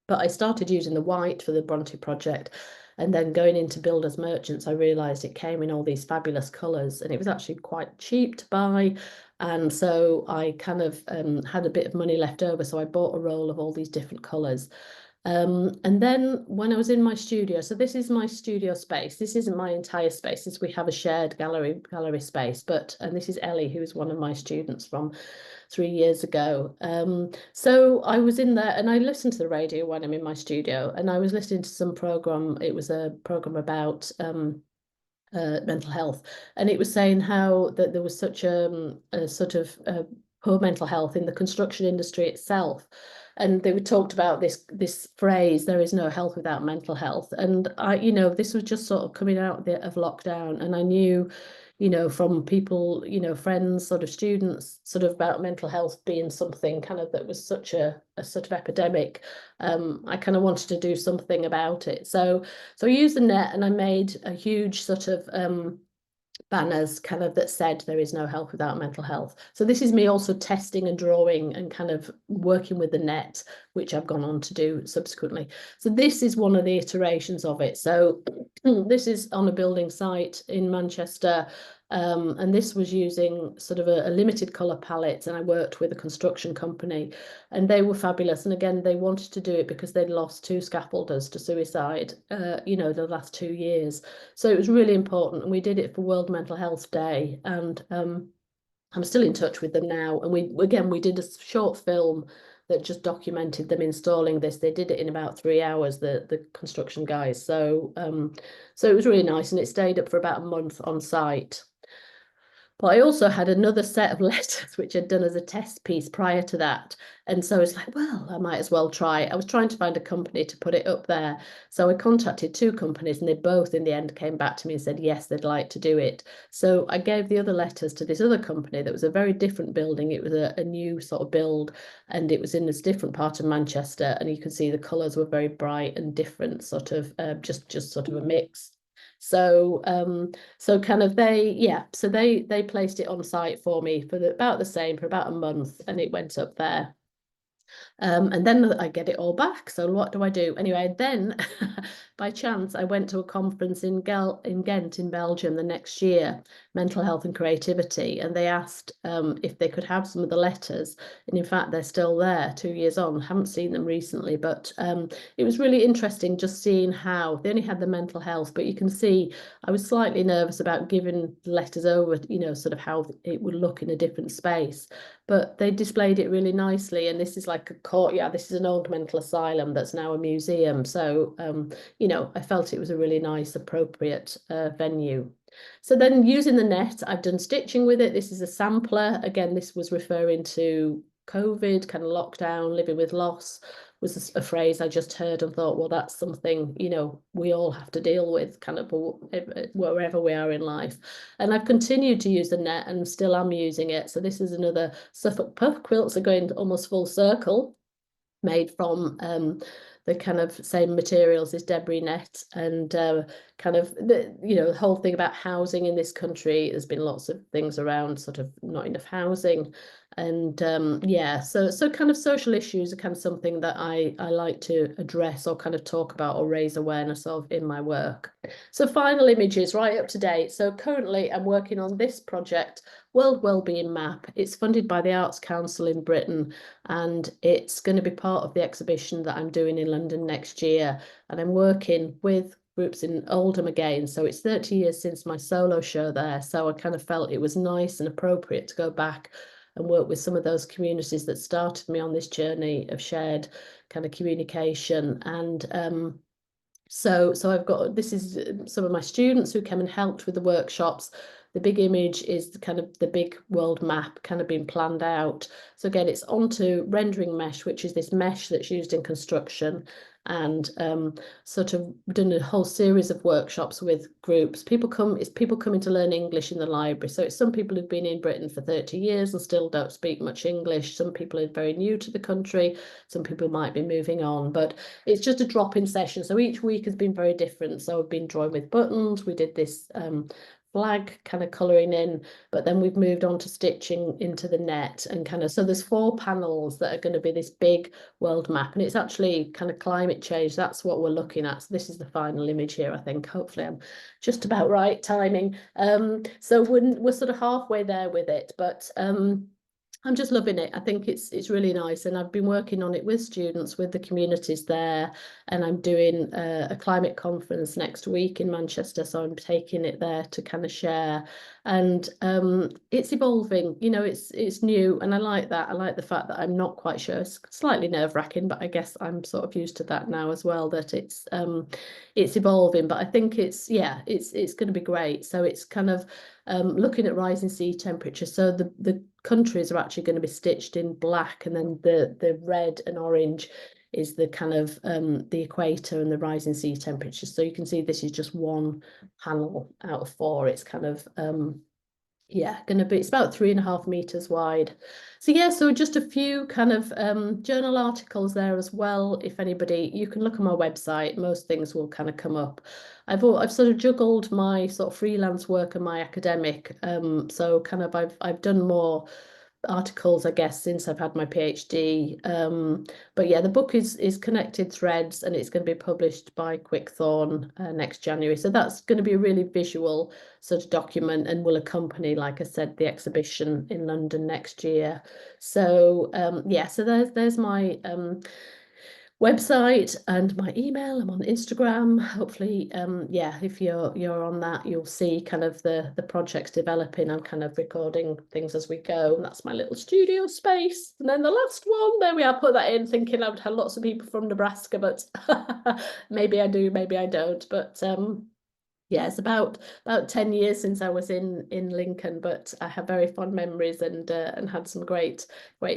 But I started using the white for the Bronte project. And then going into builders merchants, I realised it came in all these fabulous colours, and it was actually quite cheap to buy. And so I kind of had a bit of money left over. So I bought a roll of all these different colours. And then when I was in my studio, so this is my studio space. This isn't my entire space. We have a shared gallery space, and this is Ellie, who is one of my students from 3 years ago. So I was in there and I listened to the radio when I'm in my studio, and I was listening to some program. It was a program about mental health, and it was saying how that there was such a sort of poor mental health in the construction industry itself. And they talked about this phrase, there is no health without mental health. And this was just sort of coming out of lockdown. And I knew, from people, friends, sort of students, sort of about mental health being something kind of that was such a sort of epidemic. I kind of wanted to do something about it. So I used the net, and I made a huge sort of banners kind of that said there is no health without mental health. So this is me also testing and drawing and kind of working with the net, which I've gone on to do subsequently. So this is one of the iterations of it. So this is on a building site in Manchester. And this was using sort of a limited colour palette, and I worked with a construction company, and they were fabulous. And again, they wanted to do it because they'd lost 2 scaffolders to suicide, the last 2 years. So it was really important, and we did it for World Mental Health Day, and I'm still in touch with them now. And we did a short film that just documented them installing this. They did it in about 3 hours, the construction guys. So it was really nice, and it stayed up for about a month on site. But I also had another set of letters which I'd done as a test piece prior to that. And so it's like, well, I might as well try. I was trying to find a company to put it up there. So I contacted 2 companies, and they both in the end came back to me and said, yes, they'd like to do it. So I gave the other letters to this other company that was a very different building. It was a new sort of build, and it was in this different part of Manchester. And you could see the colours were very bright and different, sort of just sort of a mix. So kind of they placed it on site for me for about the same, for about a month, and it went up there. And then I get it all back. So what do I do? Anyway, then by chance, I went to a conference in Ghent in Belgium the next year, Mental Health and Creativity, and they asked if they could have some of the letters. And in fact, they're still there 2 years on. Haven't seen them recently, but it was really interesting just seeing how they only had the mental health, but you can see I was slightly nervous about giving letters over, sort of how it would look in a different space. But they displayed it really nicely, and this is like courtyard. This is an old mental asylum that's now a museum. So, you know, I felt it was a really nice, appropriate venue. So then using the net, I've done stitching with it. This is a sampler. Again, this was referring to COVID, kind of lockdown, living with loss was a phrase I just heard and thought, well, that's something, you know, we all have to deal with kind of wherever we are in life. And I've continued to use the net and still am using it. So this is another Suffolk puff quilts are going almost full circle, made from the kind of same materials as debris net, and kind of the, you know, the whole thing about housing in this country. There's been lots of things around sort of not enough housing, and yeah, so kind of social issues are kind of something that I like to address or kind of talk about or raise awareness of in my work. So final images right up to date. So currently I'm working on this project, World Wellbeing Map. It's funded by the Arts Council in Britain, and it's going to be part of the exhibition that I'm doing in London next year. And I'm working with groups in Oldham again. So it's 30 years since my solo show there. So I kind of felt it was nice and appropriate to go back and work with some of those communities that started me on this journey of shared kind of communication. And so I've got, this is some of my students who came and helped with the workshops. The big image is the kind of the big world map kind of being planned out. So again, it's onto rendering mesh, which is this mesh that's used in construction, and sort of done a whole series of workshops with groups. It's people coming to learn English in the library. So it's some people who've been in Britain for 30 years and still don't speak much English. Some people are very new to the country. Some people might be moving on, but it's just a drop-in session. So each week has been very different. So I've been drawing with buttons. We did this flag kind of colouring in, but then we've moved on to stitching into the net, and kind of, so there's 4 panels that are going to be this big world map, and it's actually kind of climate change. That's what we're looking at. So this is the final image here, I think. Hopefully I'm just about right timing. So we're sort of halfway there with it, but I'm just loving it. I think it's really nice, and I've been working on it with students, with the communities there, and I'm doing a climate conference next week in Manchester, so I'm taking it there to kind of share. And it's evolving, you know, it's new, and I like that. I like the fact that I'm not quite sure. It's slightly nerve-wracking, but I guess I'm sort of used to that now as well, that it's evolving. But I think it's going to be great. So it's kind of looking at rising sea temperature. So the countries are actually going to be stitched in black, and then the red and orange is the kind of the equator and the rising sea temperature. So you can see this is just one panel out of 4. It's kind of yeah, going to be, it's about 3.5 meters wide. So yeah, so just a few kind of journal articles there as well. If anybody, you can look on my website, most things will kind of come up. I've sort of juggled my sort of freelance work and my academic. So kind of I've done more articles, I guess, since I've had my PhD. But yeah, the book is Connected Threads, and it's going to be published by Quickthorn next January. So that's going to be a really visual sort of document, and will accompany, like I said, the exhibition in London next year. So yeah, so there's my website and my email. I'm on Instagram. Hopefully, yeah, if you're on that, you'll see kind of the projects developing. I'm kind of recording things as we go. That's my little studio space. And then the last one, there we are, put that in thinking I would have lots of people from Nebraska, but maybe I do, maybe I don't. But yeah, it's about 10 years since I was in Lincoln, but I have very fond memories, and had some great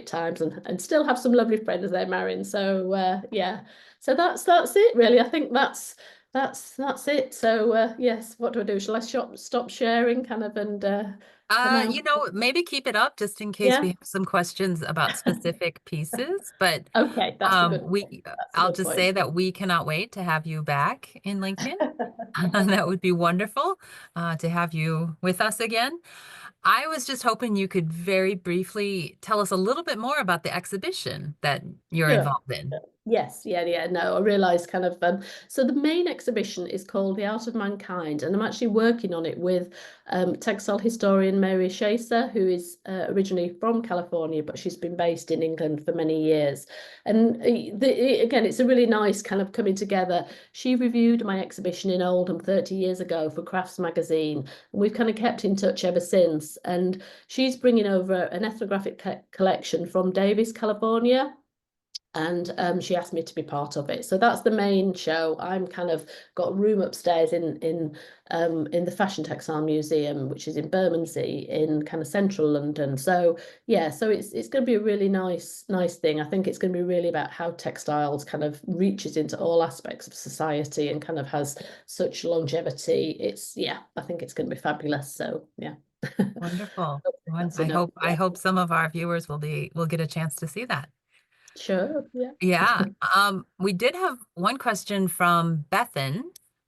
times, and still have some lovely friends there, Marin. So yeah, so that's it really. I think that's it. So yes, what do I do? Shall I stop sharing kind of and come out? You know, maybe keep it up just in case we Yeah. have some questions about specific pieces, but Okay, that's a good point. That's a I'll good just say point. that we cannot wait to have you back in Lincoln. That would be wonderful to have you with us again. I was just hoping you could very briefly tell us a little bit more about the exhibition that you're Sure. involved in. Yes, yeah, no, I realised kind of, so the main exhibition is called The Art of Mankind, and I'm actually working on it with textile historian Mary Shacer, who is originally from California, but she's been based in England for many years. And again, it's a really nice kind of coming together. She reviewed my exhibition in Oldham 30 years ago for Crafts magazine, and we've kind of kept in touch ever since. And she's bringing over an ethnographic collection from Davis, California. And she asked me to be part of it. So that's the main show. I'm kind of got a room upstairs in the Fashion Textile Museum, which is in Bermondsey in kind of central London. So yeah, so it's going to be a really nice thing. I think it's going to be really about how textiles kind of reaches into all aspects of society and kind of has such longevity. Yeah, I think it's going to be fabulous. So yeah. Wonderful. That's I enough. I hope some of our viewers will get a chance to see that. Sure. Yeah. Yeah. We did have one question from Bethan,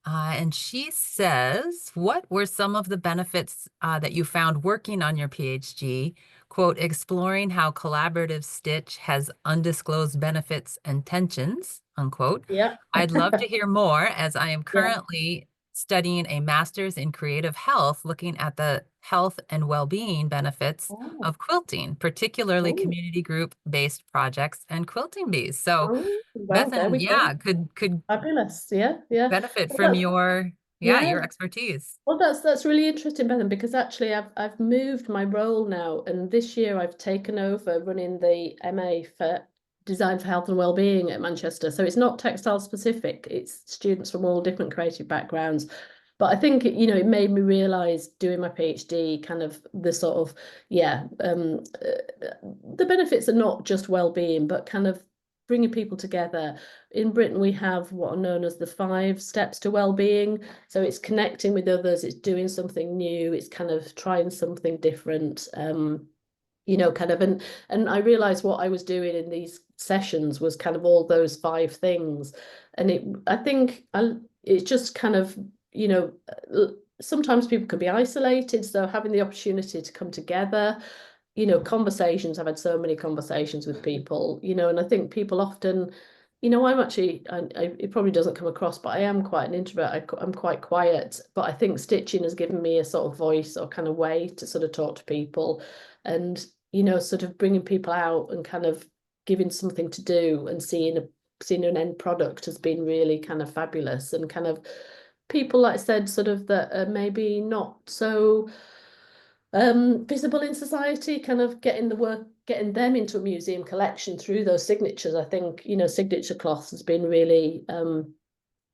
and she says, what were some of the benefits that you found working on your PhD? Quote, exploring how collaborative stitch has undisclosed benefits and tensions, unquote. Yeah. I'd love to hear more as I am Yeah. currently studying a master's in creative health, looking at the health and well-being benefits Oh. of quilting, particularly Oh. community group-based projects and quilting bees. So Oh, well, there Bethan, we go. yeah, could Fabulous. Yeah, yeah. benefit Well, from that's your, yeah, yeah. your expertise. Well, that's really interesting, Bethan, because actually I've moved my role now, and this year I've taken over running the MA for Design for Health and Wellbeing at Manchester. So it's not textile specific; it's students from all different creative backgrounds. But I think it made me realise doing my PhD kind of the sort of the benefits are not just well-being, but kind of bringing people together. In Britain, we have what are known as the 5 steps to well-being. So it's connecting with others, it's doing something new, it's kind of trying something different. Kind of and I realized what I was doing in these sessions was kind of all those 5 things. And I think it's just kind of, you know, sometimes people can be isolated. So having the opportunity to come together, conversations, I've had so many conversations with people, and I think people often, I'm actually, it probably doesn't come across, but I am quite an introvert. I'm quite quiet, but I think stitching has given me a sort of voice or kind of way to sort of talk to people and, sort of bringing people out and kind of giving something to do and seeing an end product has been really kind of fabulous and kind of people, like I said, sort of that are maybe not so visible in society, kind of getting them into a museum collection through those signatures. I think, signature cloths has been really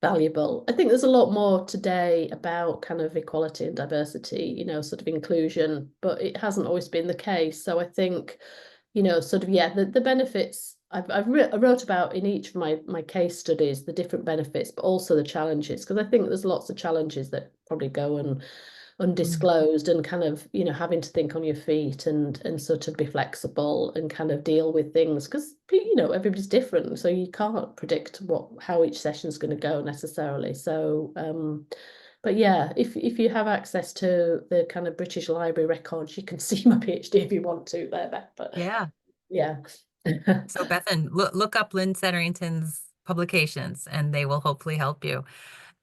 valuable. I think there's a lot more today about kind of equality and diversity, sort of inclusion, but it hasn't always been the case. So I think, sort of, yeah, the benefits I wrote about in each of my case studies, the different benefits, but also the challenges, because I think there's lots of challenges that probably go Mm. undisclosed and kind of having to think on your feet and sort of be flexible and kind of deal with things because everybody's different, so you can't predict how each session's going to go necessarily. So but yeah, if you have access to the kind of British Library records, you can see my PhD if you want to there, but Yeah. yeah. So Bethan, look up Lynn Setterington's publications and they will hopefully help you.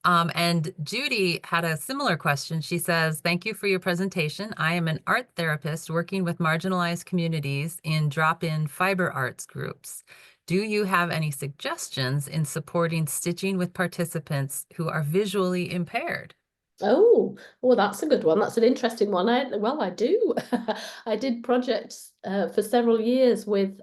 And Judy had a similar question. She says, thank you for your presentation. I am an art therapist working with marginalized communities in drop-in fiber arts groups. Do you have any suggestions in supporting stitching with participants who are visually impaired? Oh, well, that's a good one. That's an interesting one. I do. I did projects for several years with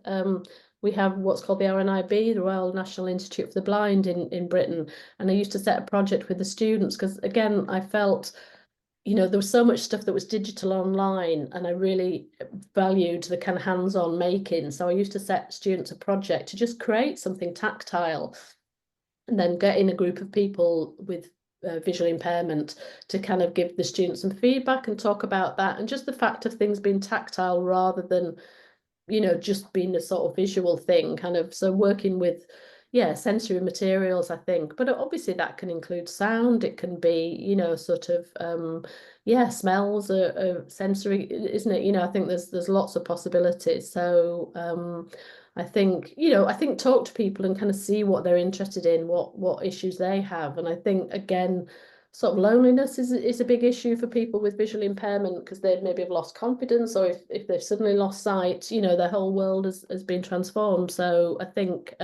we have what's called the RNIB, the Royal National Institute for the Blind in Britain, and I used to set a project with the students because again, I felt, there was so much stuff that was digital online, and I really valued the kind of hands-on making. So I used to set students a project to just create something tactile and then get in a group of people with visual impairment to kind of give the students some feedback and talk about that and just the fact of things being tactile rather than just being a sort of visual thing, kind of. So working with sensory materials, I think, but obviously that can include sound, it can be sort of smells are sensory, isn't it? I think there's lots of possibilities. So I think talk to people and kind of see what they're interested in, what issues they have. And I think again, sort of loneliness is a big issue for people with visual impairment because they maybe have lost confidence, or if they've suddenly lost sight, their whole world has been transformed. So I think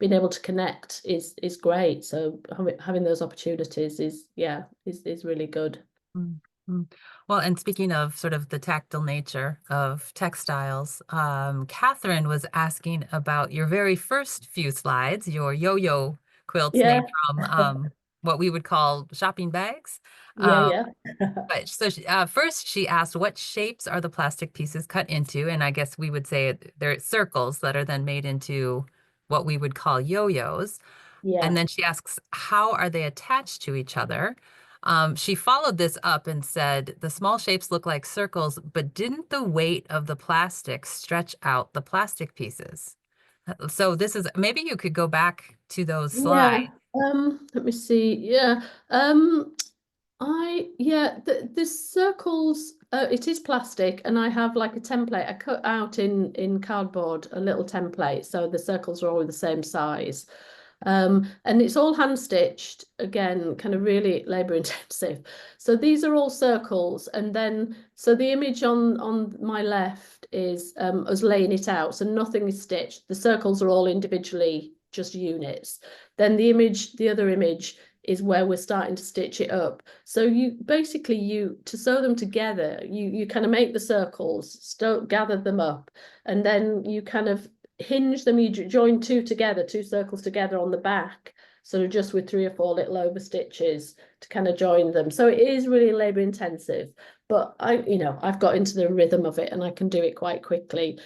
being able to connect is great. So having those opportunities is really good. Mm. Mm. Well, and speaking of sort of the tactile nature of textiles, Catherine was asking about your very first few slides. Your yo-yo quilts Yeah, made from what we would call shopping bags. yeah, Um, yeah. but so first she asked, what shapes are the plastic pieces cut into? And I guess we would say they're circles that are then made into what we would call yo-yos. And Yeah. then she asks, how are they attached to each other? She followed this up and said, the small shapes look like circles, but didn't the weight of the plastic stretch out the plastic pieces? So this is, maybe you could go back to those slides. Yeah. Let me see. Yeah. Um, yeah, the circles, it is plastic, and I have like a template I cut out in cardboard, a little template, so the circles are all the same size. And it's all hand stitched, again, kind of really labor intensive. So these are all circles, and then so the image on my left is us laying it out, so nothing is stitched. The circles are all individually just units. Then the other image is where we're starting to stitch it up. So you basically to sew them together, you kind of make the circles, gather them up, and then you kind of hinge them, you join two circles together on the back, sort of just with 3 or 4 little over stitches to kind of join them. So it is really labor intensive, but I've got into the rhythm of it and I can do it quite quickly.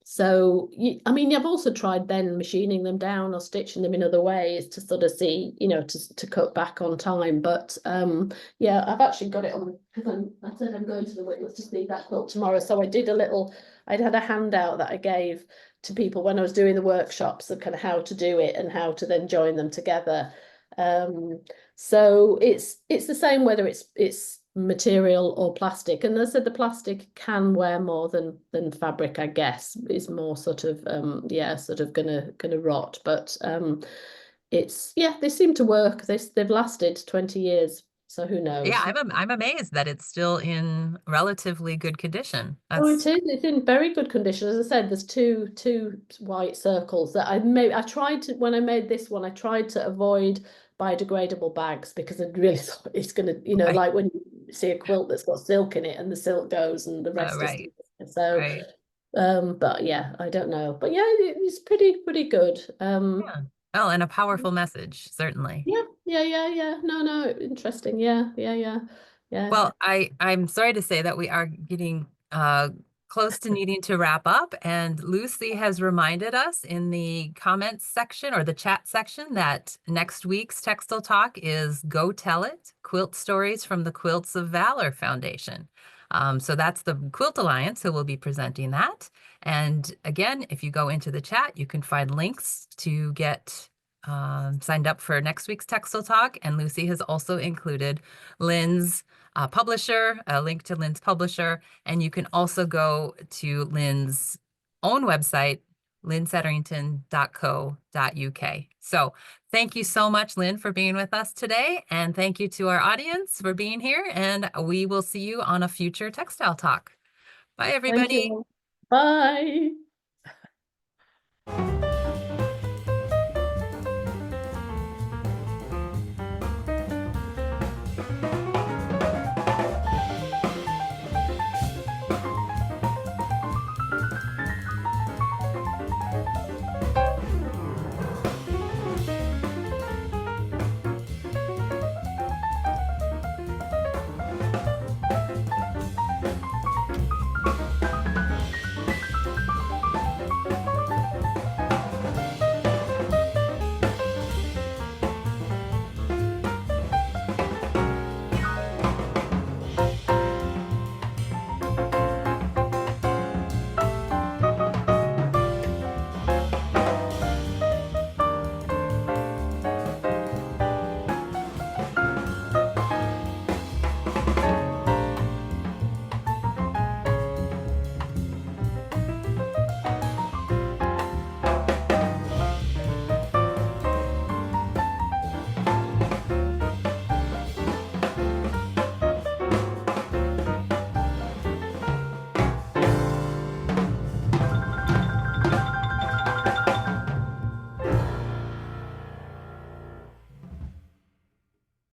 So, I mean, I've also tried then machining them down or stitching them in other ways to sort of see, to cut back on time. But yeah, I've actually got it on, because I said I'm going to the Witness to see that quilt tomorrow. So I'd had a handout that I gave to people when I was doing the workshops of kind of how to do it and how to then join them together. So it's the same whether it's material or plastic, and as I said, the plastic can wear more than fabric, I guess, is more sort of yeah, sort of gonna rot, but it's, yeah, they seem to work. They've lasted 20 years, so who Yeah, knows. I'm amazed that it's still in relatively good condition. Oh, it That's is. It's in very good condition. As I said, there's two white circles that I made. I tried to, when I made this one, I tried to avoid biodegradable bags because I really thought it's gonna, right. like when you see a quilt that's got silk in it and the silk goes and the rest is. Right, So, right. but yeah, I don't know. But yeah, it's pretty good. Yeah. Oh, and a powerful message, certainly. Yeah, yeah, yeah, yeah. No, interesting. Yeah, yeah, yeah, yeah. Well, I'm sorry to say that we are getting close to needing to wrap up, and Lucy has reminded us in the comments section or the chat section that next week's Textile Talk is Go Tell It, Quilt Stories from the Quilts of Valor Foundation. So that's the Quilt Alliance who will be presenting that. And again, if you go into the chat, you can find links to get signed up for next week's Textile Talk. And Lucy has also included Lynn's publisher, a link to Lynn's publisher, and you can also go to Lynn's own website, lynnsetterington.co.uk. So thank you so much, Lynn, for being with us today, and thank you to our audience for being here, and we will see you on a future Textile Talk. Bye, Thank everybody. you. Bye.